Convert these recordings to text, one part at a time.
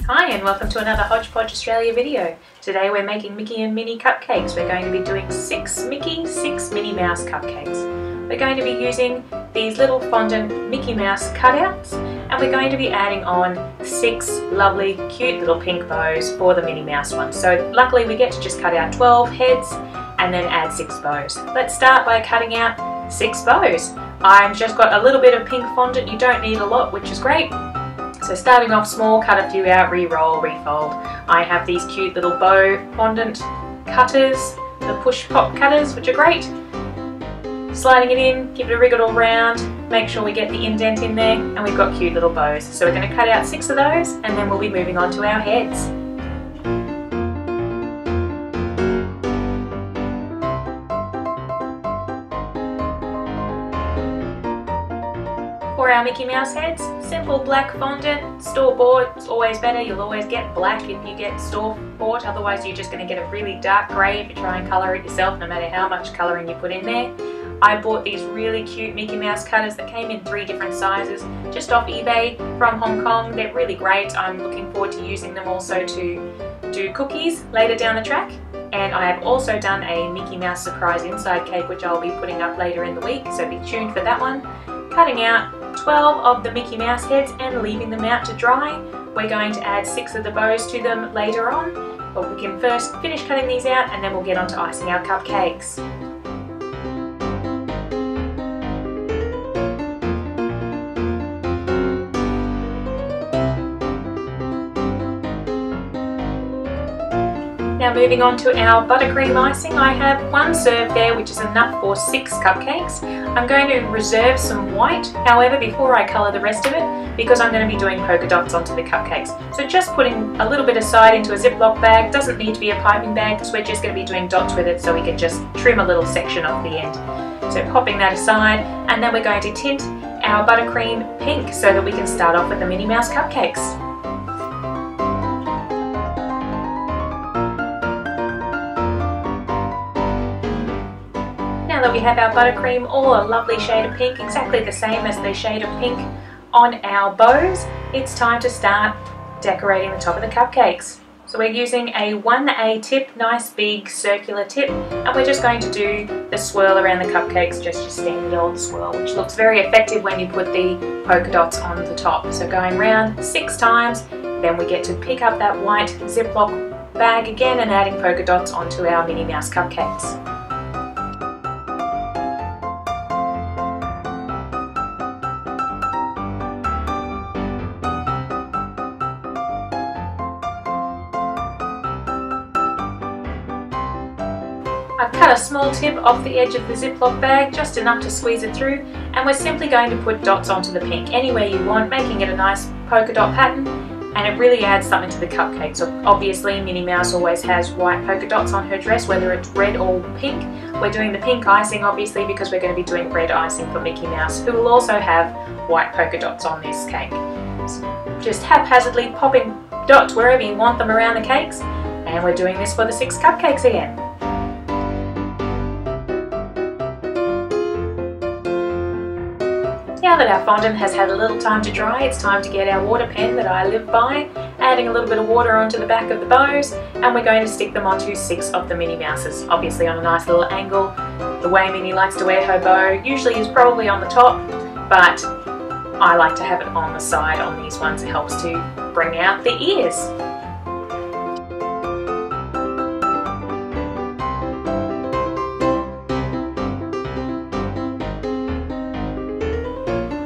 Hi and welcome to another Hodgepodge Australia video. Today we're making Mickey and Minnie cupcakes. We're going to be doing 6 Mickey, 6 Minnie Mouse cupcakes. We're going to be using these little fondant Mickey Mouse cutouts and we're going to be adding on 6 lovely cute little pink bows for the Minnie Mouse one. So luckily we get to just cut out 12 heads and then add 6 bows. Let's start by cutting out 6 bows. I've just got a little bit of pink fondant, you don't need a lot, which is great. So starting off small, cut a few out, re-roll, refold. I have these cute little bow fondant cutters, the push pop cutters, which are great. Sliding it in, give it a wriggle all round, make sure we get the indent in there, and we've got cute little bows. So we're going to cut out 6 of those, and then we'll be moving on to our heads. For our Mickey Mouse heads, simple black fondant, store-bought, it's always better. You'll always get black if you get store-bought, otherwise you're just going to get a really dark grey if you try and colour it yourself, no matter how much colouring you put in there. I bought these really cute Mickey Mouse cutters that came in 3 different sizes, just off eBay from Hong Kong. They're really great. I'm looking forward to using them also to do cookies later down the track. And I have also done a Mickey Mouse surprise inside cake, which I'll be putting up later in the week, so be tuned for that one. Cutting out 12 of the Mickey Mouse heads and leaving them out to dry. We're going to add 6 of the bows to them later on, but we can first finish cutting these out and then we'll get on to icing our cupcakes. Now moving on to our buttercream icing, I have 1 serve there, which is enough for 6 cupcakes. I'm going to reserve some white, however, before I colour the rest of it, because I'm going to be doing polka dots onto the cupcakes. So just putting a little bit aside into a Ziploc bag, doesn't need to be a piping bag because we're just going to be doing dots with it, so we can just trim a little section off the end. So popping that aside, and then we're going to tint our buttercream pink so that we can start off with the Minnie Mouse cupcakes. Now that we have our buttercream all a lovely shade of pink, exactly the same as the shade of pink on our bows, it's time to start decorating the top of the cupcakes. So we're using a 1A tip, nice big circular tip, and we're just going to do the swirl around the cupcakes, just your standard old swirl, which looks very effective when you put the polka dots on the top. So going round 6 times, then we get to pick up that white Ziploc bag again and adding polka dots onto our Minnie Mouse cupcakes. I've cut a small tip off the edge of the Ziploc bag, just enough to squeeze it through, and we're simply going to put dots onto the pink anywhere you want, making it a nice polka dot pattern, and it really adds something to the cupcake. So obviously Minnie Mouse always has white polka dots on her dress, whether it's red or pink. We're doing the pink icing obviously because we're going to be doing red icing for Mickey Mouse, who will also have white polka dots on this cake. So just haphazardly popping dots wherever you want them around the cakes, and we're doing this for the 6 cupcakes again. Now that our fondant has had a little time to dry, it's time to get our water pen that I live by, adding a little bit of water onto the back of the bows, and we're going to stick them onto 6 of the Minnie Mouses, obviously on a nice little angle. The way Minnie likes to wear her bow usually is probably on the top, but I like to have it on the side on these ones. It helps to bring out the ears.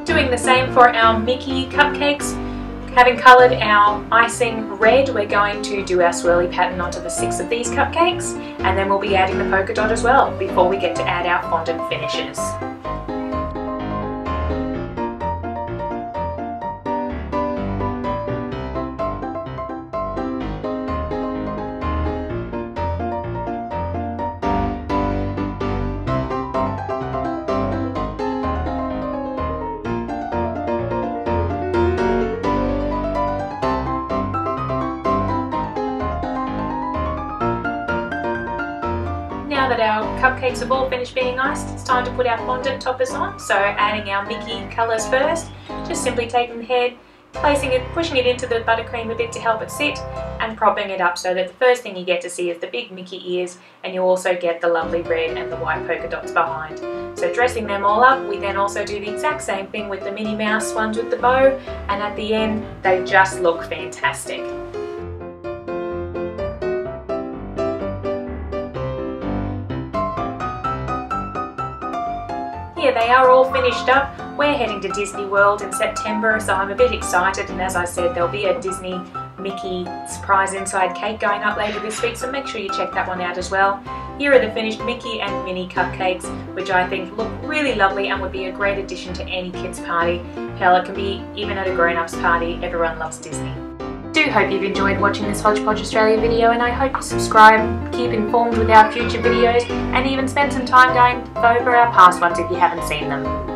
Doing the same for our Mickey cupcakes. Having coloured our icing red, we're going to do our swirly pattern onto the 6 of these cupcakes, and then we'll be adding the polka dot as well before we get to add our fondant finishes. Now that our cupcakes have all finished being iced, it's time to put our fondant toppers on. So adding our Mickey colours first, just simply taking the head, placing it, pushing it into the buttercream a bit to help it sit, and propping it up so that the first thing you get to see is the big Mickey ears, and you also get the lovely red and the white polka dots behind. So dressing them all up, we then also do the exact same thing with the Minnie Mouse ones with the bow, and at the end they just look fantastic. Here they are all finished up. We're heading to Disney World in September, so I'm a bit excited, and as I said, there'll be a Disney Mickey surprise inside cake going up later this week, so make sure you check that one out as well. Here are the finished Mickey and Minnie cupcakes, which I think look really lovely and would be a great addition to any kids' party. Hell, it can be even at a grown-ups party. Everyone loves Disney. Do hope you've enjoyed watching this Hodgepodge Australia video, and I hope you subscribe, keep informed with our future videos, and even spend some time going over our past ones if you haven't seen them.